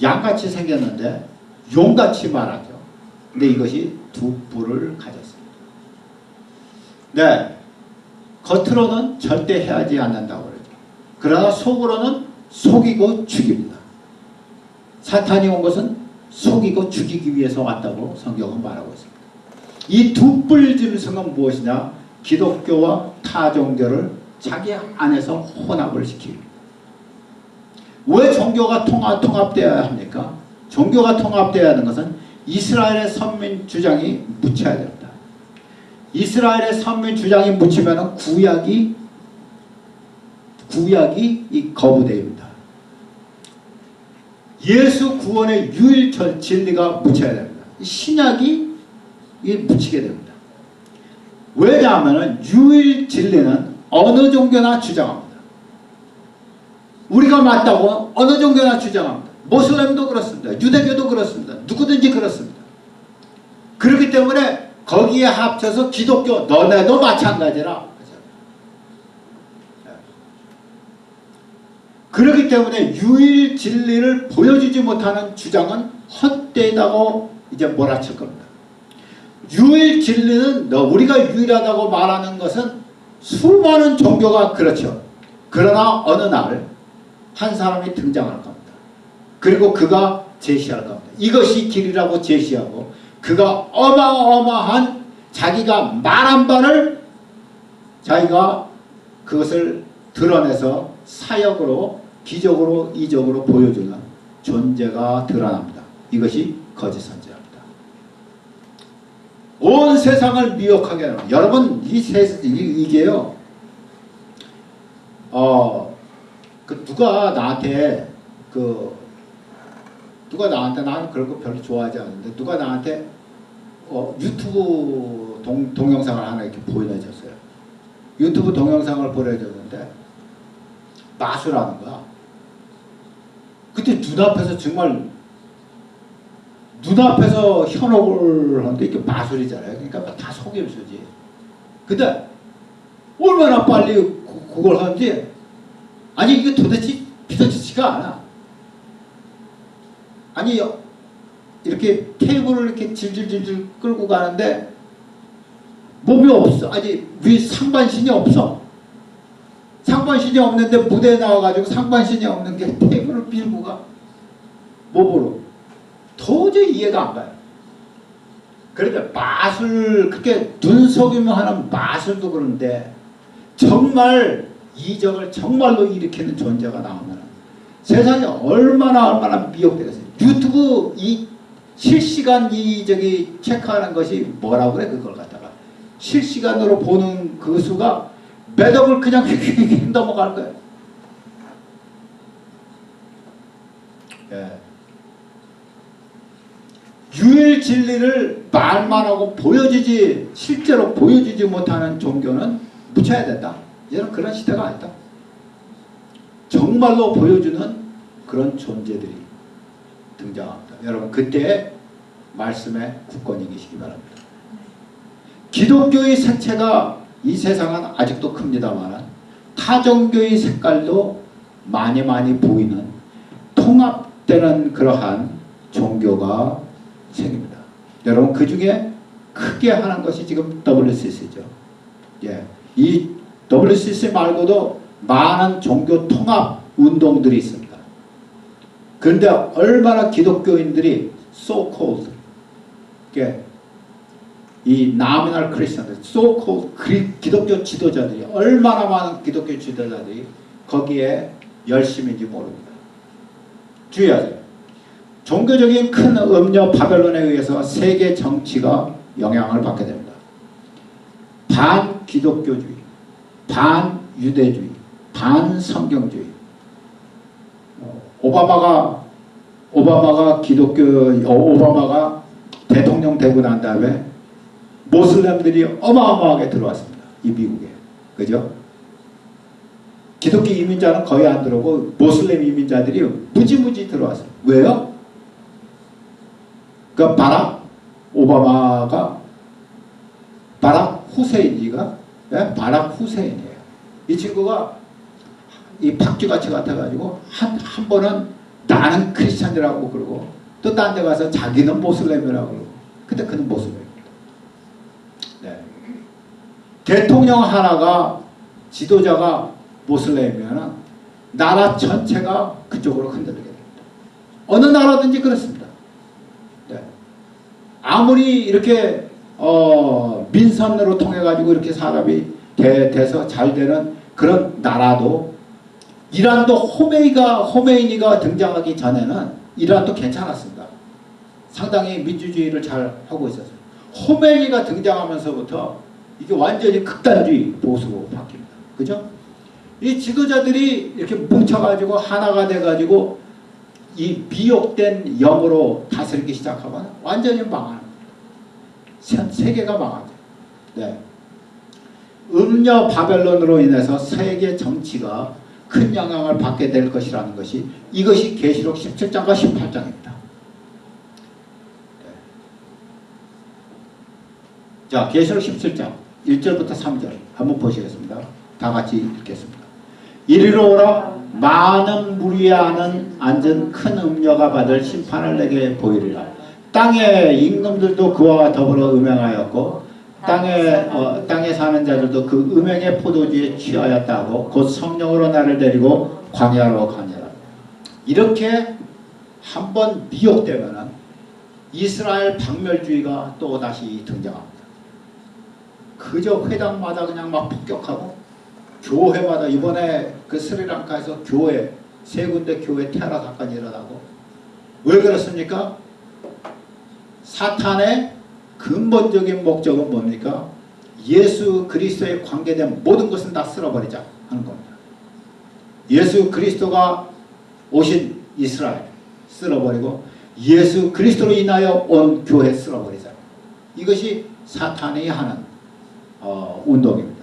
양같이 생겼는데 용같이 말하죠. 근데 이것이 2뿔을 가졌습니다. 네, 겉으로는 절대 해하지 않는다고 그러죠. 그러나 속으로는 속이고 죽입니다. 사탄이 온 것은 속이고 죽이기 위해서 왔다고 성경은 말하고 있습니다. 이 2뿔 짐승은 무엇이냐? 기독교와 타 종교를 자기 안에서 혼합을 시킵니다. 왜 종교가 통합되어야 합니까? 종교가 통합되어야 하는 것은 이스라엘의 선민 주장이 묻혀야 됩니다. 이스라엘의 선민 주장이 묻히면 구약이 거부됩니다. 예수 구원의 유일 진리가 묻혀야 됩니다. 신약이 묻히게 됩니다. 왜냐하면 유일 진리는 어느 종교나 주장합니다. 우리가 맞다고 어느 종교나 주장합니다. 모슬렘도 그렇습니다. 유대교도 그렇습니다. 누구든지 그렇습니다. 그렇기 때문에 거기에 합쳐서 기독교, 너네도 마찬가지라. 그렇기 때문에 유일 진리를 보여주지 못하는 주장은 헛되다고 이제 몰아칠 겁니다. 유일 진리는 우리가 유일하다고 말하는 것은 수많은 종교가 그렇죠. 그러나 어느 날 한 사람이 등장할 겁니다. 그리고 그가 제시할 겁니다. 이것이 길이라고 제시하고 그가 어마어마한 자기가 말한 바를 자기가 그것을 드러내서 사역으로 기적으로 이적으로 보여주는 존재가 드러납니다. 이것이 거짓 선지자입니다. 온 세상을 미혹하게 하는, 여러분 이게요. 누가 나한테 나는 그런 거 별로 좋아하지 않는데 누가 나한테 유튜브 동영상을 하나 이렇게 보여줬어요. 유튜브 동영상을 보여줬는데 마술하는 거야. 그때 눈앞에서 정말 눈앞에서 현혹을 하는데 이게 마술이잖아요. 그러니까 다 속임수지. 근데 얼마나 빨리 그걸 하는지, 아니 이게 도대체 믿어지지가 않아. 아니 이렇게 테이블을 이렇게 질질질질 끌고 가는데 몸이 없어. 아니 위 상반신이 없어. 상반신이 없는데 무대에 나와가지고 상반신이 없는 게 테이블을 밀고 가. 몸으로. 도저히 이해가 안 가요. 그런데 마술, 그렇게 눈속이면 하는 마술도 그런데 정말 이적을 정말로 일으키는 존재가 나오면 세상이 얼마나 미혹되겠어요. 유튜브 이 실시간 체크하는 것이 뭐라고 그래 그걸 갖다가 실시간으로 보는 그 수가 몇 억을 그냥 넘어갈 거예요. 예. 유일 진리를 말만 하고 실제로 보여주지 못하는 종교는 묻혀야 된다. 이제는 그런 시대가 아니다. 정말로 보여주는 그런 존재들이 등장합니다. 여러분 그때 말씀에 굳건히 계시기 바랍니다. 기독교의 색채가 이 세상은 아직도 큽니다만 타종교의 색깔도 많이 보이는 통합되는 그러한 종교가 생깁니다. 여러분 그 중에 크게 하는 것이 지금 WCC죠. 예, 이 WCC 말고도 많은 종교 통합 운동들이 있습니다. 그런데 얼마나 기독교인들이 so-called 이 nominal Christian들, so-called 기독교 지도자들이 얼마나 많은 기독교 지도자들이 거기에 열심인지 모릅니다. 주의하세요. 종교적인 큰 음료 바벨론에 의해서 세계 정치가 영향을 받게 됩니다. 반기독교주의, 반유대주의, 반성경주의. 오바마가 대통령 되고 난 다음에 모슬렘들이 어마어마하게 들어왔습니다. 이 미국에. 그죠? 기독교 이민자는 거의 안 들어오고 모슬렘 이민자들이 무지무지 들어왔어요. 왜요? 그 바락 후세인이가 바락 후세인이에요. 이 친구가 이 박쥐같이 같아가지고 한 번은 나는 크리스찬이라고 그러고 또 딴 데 가서 자기는 모슬렘이라고 그러고 근데 그는 모슬렘입니다. 네. 대통령 하나가 지도자가 모슬렘이면 나라 전체가 그쪽으로 흔들리게 됩니다. 어느 나라든지 그렇습니다. 네. 아무리 이렇게 민선으로 통해 가지고 이렇게 사람이 돼서 잘 되는 그런 나라도 이란도 호메이니가 등장하기 전에는 이란도 괜찮았습니다. 상당히 민주주의를 잘 하고 있었어요. 호메이니가 등장하면서부터 이게 완전히 극단주의 보수로 바뀝니다. 그죠? 이 지도자들이 이렇게 뭉쳐가지고 하나가 돼가지고 이 미혹된 영으로 다스리기 시작하면 완전히 망합니다. 세계가 망하죠. 네. 음녀 바벨론으로 인해서 세계 정치가 큰 영향을 받게 될 것이라는 것이 이것이 계시록 17장과 18장입니다. 네. 자, 계시록 17장 1절부터 3절 한번 보시겠습니다. 다 같이 읽겠습니다. 이리로 오라. 많은 무리에 앉은 큰 음녀가 받을 심판을 내게 보이리라. 땅의 임금들도 그와 더불어 음행하였고 땅에 사는 자들도 그 음행의 포도주에 취하였다고 곧 성령으로 나를 데리고 광야로 가니라. 이렇게 한번 미혹되면은 이스라엘 박멸주의가 또 다시 등장합니다. 그저 회당마다 그냥 막 폭격하고 교회마다 이번에 그 스리랑카에서 세 군데 교회 테러 사건이 일어나고 왜 그렇습니까? 사탄의 근본적인 목적은 뭡니까? 예수 그리스도에 관계된 모든 것은 다 쓸어버리자 하는 겁니다. 예수 그리스도가 오신 이스라엘 쓸어버리고 예수 그리스도로 인하여 온 교회 쓸어버리자. 이것이 사탄이 하는 운동입니다.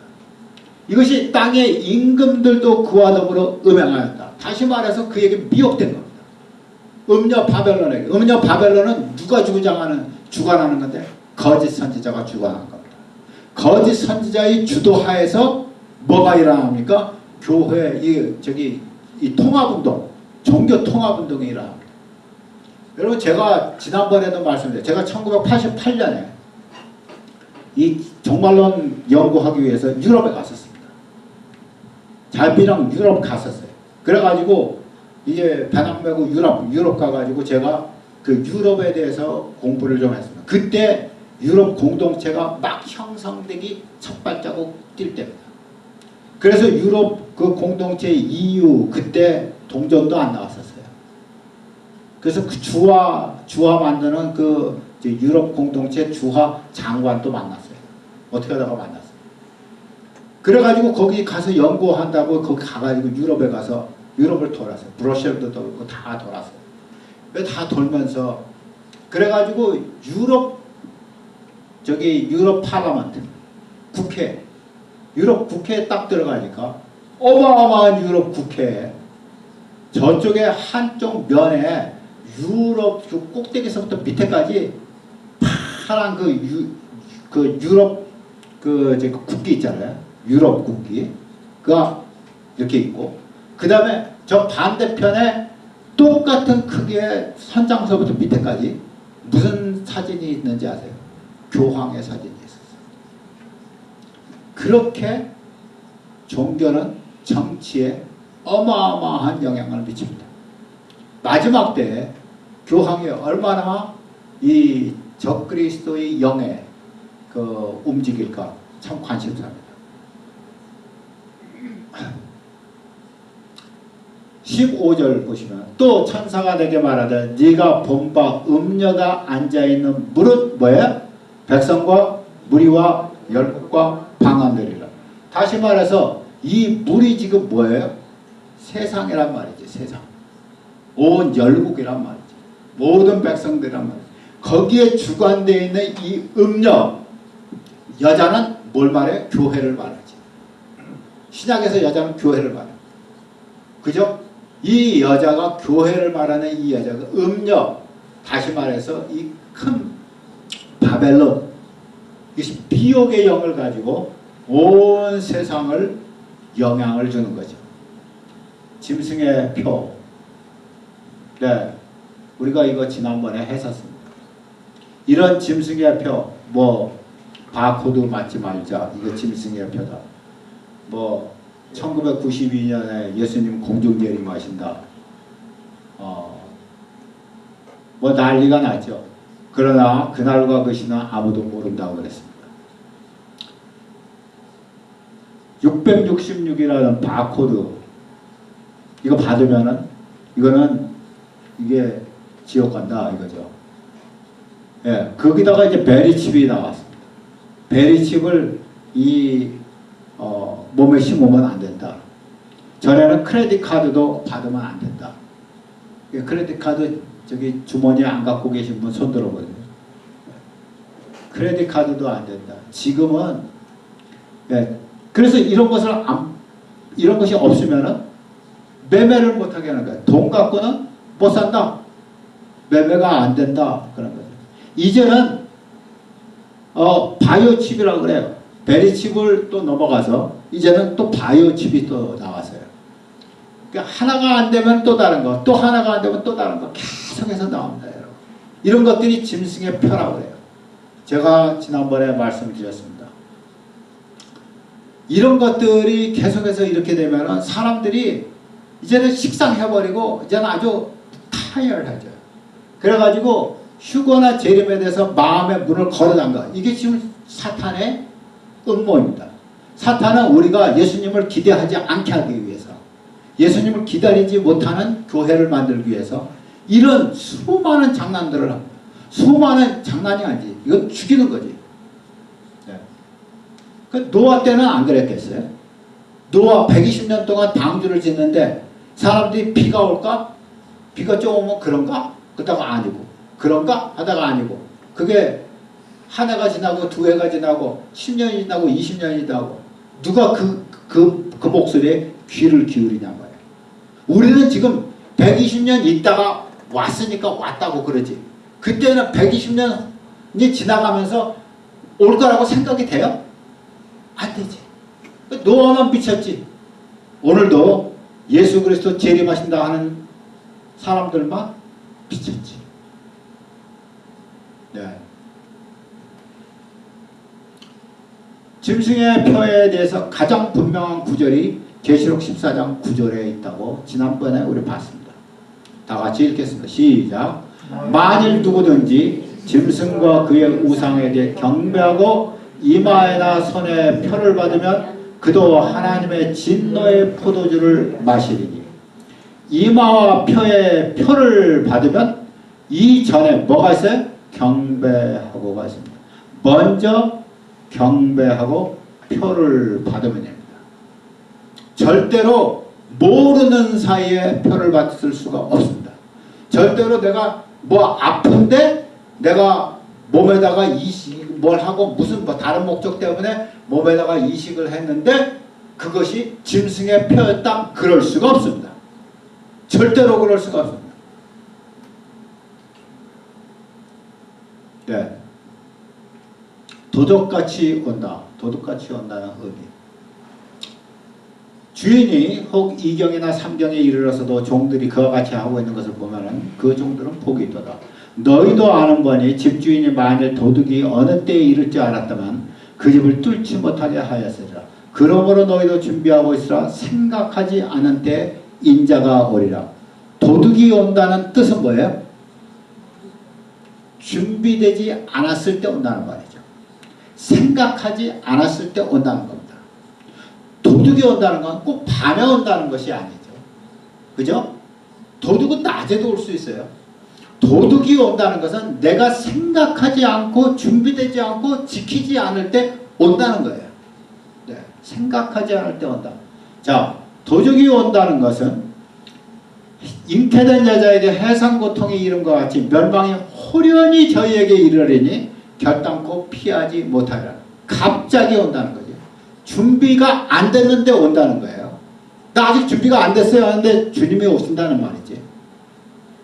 이것이 땅의 임금들도 그와 더불어 음행하였다. 다시 말해서 그에게 미혹된 겁니다. 음녀 바벨론은 누가 주관하는 건데 거짓 선지자가 주관하는 겁니다. 거짓 선지자의 주도하에서 뭐가 일어납니까? 교회 이 통합운동, 종교 통합운동이라 합니다. 여러분 제가 지난번에도 말씀드렸죠. 제가 1988년에 이 종말론 연구하기 위해서 유럽에 갔었습니다. 잘비랑 유럽 갔었어요. 그래가지고 이제 배낭 메고 유럽 가가지고 제가 그 유럽에 대해서 공부를 좀 했습니다. 그때 유럽 공동체가 막 형성되기 첫 발자국 뛸 때입니다. 그래서 유럽 그 공동체 EU 그때 동전도 안 나왔었어요. 그래서 그 주화 만드는 그 유럽 공동체 주화 장관도 만났어요. 어떻게 하다가 만났어요. 그래가지고 거기 가서 연구한다고 거기 가가지고 유럽에 가서 유럽을 돌았어요. 브러셀도 돌고 다 돌았어요. 다 돌면서 그래가지고 유럽 파라먼트 국회 유럽 국회에 딱 들어가니까 어마어마한 유럽 국회에 저쪽에 한쪽 면에 유럽 그 꼭대기에서부터 밑에까지 파란 그 유럽 그 국기 있잖아요. 유럽 국기가 이렇게 있고 그 다음에 저 반대편에 똑같은 크기의 선장서부터 밑에까지 무슨 사진이 있는지 아세요? 교황의 사진이 있었어요. 그렇게 종교는 정치에 어마어마한 영향을 미칩니다. 마지막 때에 교황이 얼마나 이 적그리스도의 영에 그 움직일까 참 관심사입니다. 15절 보시면 또 천사가 내게 말하되 네가 본 바 음녀가 앉아있는 무릇 뭐예요? 백성과 무리와 열국과 방언들이라. 다시 말해서 이 무리 지금 뭐예요? 세상이란 말이지. 세상. 온 열국이란 말이지. 모든 백성들이란 말이지. 거기에 주관되어 있는 이 음녀 여자는 뭘 말해? 교회를 말하지. 신약에서 여자는 교회를 말해. 그죠? 이 여자가 교회를 말하는 이 여자가 음녀 다시 말해서 이 큰 바벨론 이것이 비옥의 영을 가지고 온 세상을 영향을 주는 거죠. 짐승의 표. 네, 우리가 이거 지난번에 했었습니다. 이런 짐승의 표, 뭐 바코드 맞지 말자. 이거 짐승의 표다. 뭐 1992년에 예수님 공중재림하신다. 뭐 난리가 났죠. 그러나 그날과 그 시는 아무도 모른다고 그랬습니다. 666이라는 바코드 이거 받으면은 이거는 이게 지옥 간다 이거죠. 예, 거기다가 이제 베리칩이 나왔습니다. 베리칩을 이 몸에 심으면 안 된다. 전에는 크레딧 카드도 받으면 안 된다. 크레딧 카드 저기 주머니에 안 갖고 계신 분 손 들어보세요. 크레딧 카드도 안 된다. 지금은 예, 그래서 이런 것이 없으면은 매매를 못 하게 하는 거예요. 돈 갖고는 못 산다. 매매가 안 된다. 그런 거예요. 이제는 바이오 칩이라고 그래요. 베리칩을 또 넘어가서 이제는 또 바이오 칩이 또 나왔어요. 그러니까 하나가 안 되면 또 다른 거, 또 하나가 안 되면 또 다른 거 계속해서 나옵니다, 여러분. 이런 것들이 짐승의 표라고 해요. 제가 지난번에 말씀드렸습니다. 이런 것들이 계속해서 이렇게 되면은 사람들이 이제는 식상해버리고 이제는 아주 타이어해져요. 그래가지고 휴거나 재림에 대해서 마음의 문을 걸어담가. 이게 지금 사탄의 음모입니다. 사탄은 우리가 예수님을 기대하지 않게 하기 위해서, 예수님을 기다리지 못하는 교회를 만들기 위해서 이런 수많은 장난들을 합니다. 수많은 장난이 아니지. 이건 죽이는 거지. 네. 그 노아 때는 안 그랬겠어요? 노아 120년 동안 방주를 짓는데 사람들이 비가 올까? 비가 좀 오면 그런가? 그러다가 아니고. 그런가? 하다가 아니고. 그게 한 해가 지나고 두 해가 지나고 10년이 지나고 20년이 지나고 누가 그 목소리에 귀를 기울이냐 말이야. 우리는 지금 120년 있다가 왔으니까 왔다고 그러지. 그때는 120년이 지나가면서 올 거라고 생각이 돼요? 안 되지. 노아만 비쳤지. 오늘도 예수 그리스도 재림하신다 하는 사람들만 비쳤지. 네. 짐승의 표에 대해서 가장 분명한 구절이 계시록 14장 9절에 있다고 지난번에 우리 봤습니다. 다 같이 읽겠습니다. 시작. 만일 누구든지 짐승과 그의 우상에 대해 경배하고 이마에나 손에 표를 받으면 그도 하나님의 진노의 포도주를 마시리니. 이마와 표에 표를 받으면 이전에 뭐가 있어요? 경배하고가 있습니다. 먼저 경배하고 표를 받으면 됩니다. 절대로 모르는 사이에 표를 받을 수가 없습니다. 절대로 내가 뭐 아픈데 내가 몸에다가 이식 뭘 하고 무슨 뭐 다른 목적 때문에 몸에다가 이식을 했는데 그것이 짐승의 표였다, 그럴 수가 없습니다. 절대로 그럴 수가 없습니다. 네. 도둑같이 온다. 도둑같이 온다는 의미. 주인이 혹 2경이나 3경에 이르러서도 종들이 그와 같이 하고 있는 것을 보면은 그 종들은 복이 있도다. 너희도 아는 거니 집주인이 만일 도둑이 어느 때에 이를 줄 알았다면 그 집을 뚫지 못하게 하였으리라. 그러므로 너희도 준비하고 있으라. 생각하지 않은 때 인자가 오리라. 도둑이 온다는 뜻은 뭐예요? 준비되지 않았을 때 온다는 말이죠. 생각하지 않았을 때 온다는 겁니다. 도둑이 온다는 건 꼭 밤에 온다는 것이 아니죠. 그죠? 도둑은 낮에도 올 수 있어요. 도둑이 온다는 것은 내가 생각하지 않고 준비되지 않고 지키지 않을 때 온다는 거예요. 네, 생각하지 않을 때 온다. 자, 도둑이 온다는 것은 잉태된 여자에게 해산고통이 이름과 같이 멸망이 호련히 저희에게 이르리니 결단코 피하지 못하리라. 갑자기 온다는 거죠. 준비가 안 됐는데 온다는 거예요. 나 아직 준비가 안 됐어요 하는데 주님이 오신다는 말이지.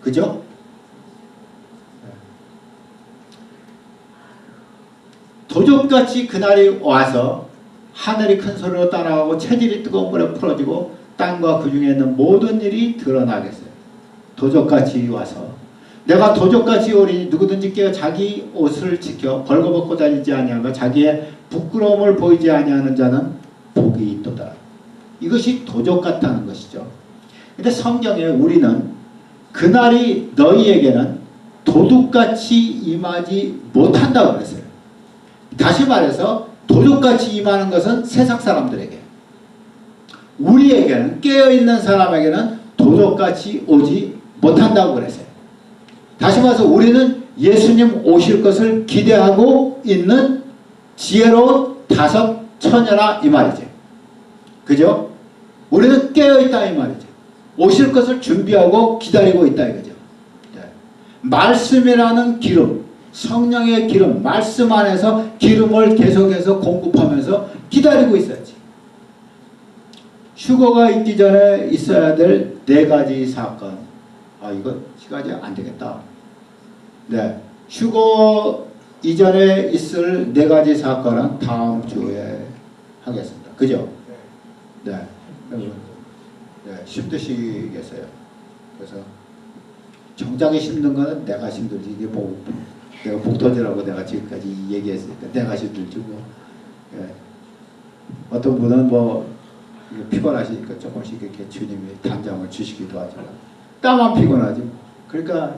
그죠? 도적같이 그날이 와서 하늘이 큰 소리로 따라가고 체질이 뜨거운 물에 풀어지고 땅과 그 중에 있는 모든 일이 드러나겠어요. 도적같이 와서 내가 도적같이 오리니 누구든지 깨어 자기 옷을 지켜 벌거벗고 다니지 아니하며 자기의 부끄러움을 보이지 아니하는 자는 복이 있도다. 이것이 도적 같다는 것이죠. 근데 성경에 우리는 그날이 너희에게는 도둑같이 임하지 못한다고 그랬어요. 다시 말해서 도둑같이 임하는 것은 세상 사람들에게, 우리에게는 깨어있는 사람에게는 도둑같이 오지 못한다고 그랬어요. 다시 말해서 우리는 예수님 오실 것을 기대하고 있는 지혜로운 다섯 처녀라 이 말이죠. 그죠? 우리는 깨어있다 이 말이죠. 오실 것을 준비하고 기다리고 있다 이거죠. 네. 말씀이라는 기름, 성령의 기름, 말씀 안에서 기름을 계속해서 공급하면서 기다리고 있어야지. 휴거가 있기 전에 있어야 될 네 가지 사건. 아, 이거 시간이 안 되겠다. 네. 휴거 이전에 있을 네 가지 사건은 다음 주에 하겠습니다. 그죠? 네. 네. 힘드시겠어요. 그래서 정작에 힘든 거는 내가 힘들지. 이게 뭐 내가 복 터지라고 내가 지금까지 얘기했으니까 내가 힘들지 뭐. 예. 어떤 분은 뭐 피곤하시니까 조금씩 이렇게 주님이 단장을 주시기도 하지만 나만 피곤하지. 그러니까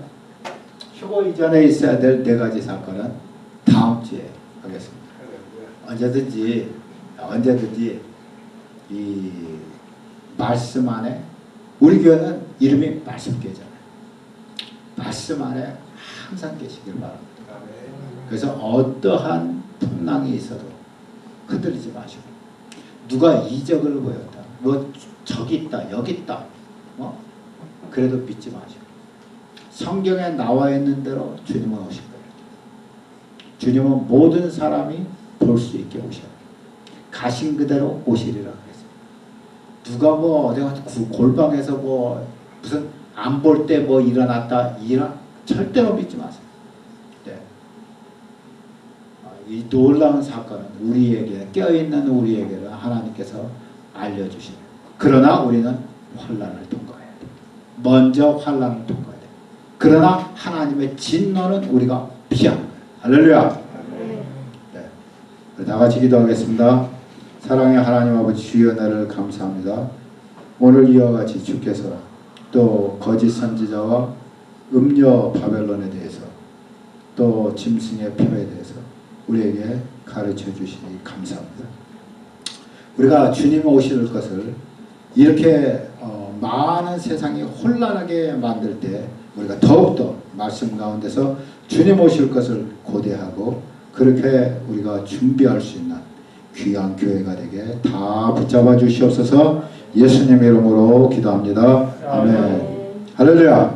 휴거 이전에 있어야 될 네 가지 사건은 다음 주에 하겠습니다. 언제든지 이 말씀 안에, 우리 교회는 이름이 말씀교회잖아요. 말씀 안에 항상 계시길 바랍니다. 그래서 어떠한 풍랑이 있어도 흔들리지 마시고, 누가 이적을 보였다, 뭐 저기 있다 여기 있다, 그래도 믿지 마시고 성경에 나와 있는 대로 주님은 오실 거예요. 주님은 모든 사람이 볼 수 있게 오셔요. 가신 그대로 오시리라 그랬어요. 누가 뭐 어디 골방에서 뭐 무슨 안 볼 때 뭐 일어났다 절대로 믿지 마세요. 네. 이 놀라운 사건은 우리에게, 깨어있는 우리에게는 하나님께서 알려주시네요. 그러나 우리는 환난을 통과해야 돼. 먼저 환난을 통과해야 돼. 그러나 하나님의 진노는 우리가 피한 거예요. 할렐루야. 네. 다 같이 기도하겠습니다. 사랑의 하나님 아버지, 주의 은혜를 감사합니다. 오늘 이와 같이 주께서 또 거짓 선지자와 음녀 바벨론에 대해서 또 짐승의 표에 대해서 우리에게 가르쳐 주시니 감사합니다. 우리가 주님 오실 것을 이렇게 많은 세상이 혼란하게 만들 때 우리가 더욱더 말씀 가운데서 주님 오실 것을 고대하고 그렇게 우리가 준비할 수 있는 귀한 교회가 되게 다 붙잡아 주시옵소서. 예수님의 이름으로 기도합니다. 아멘. 할렐루야.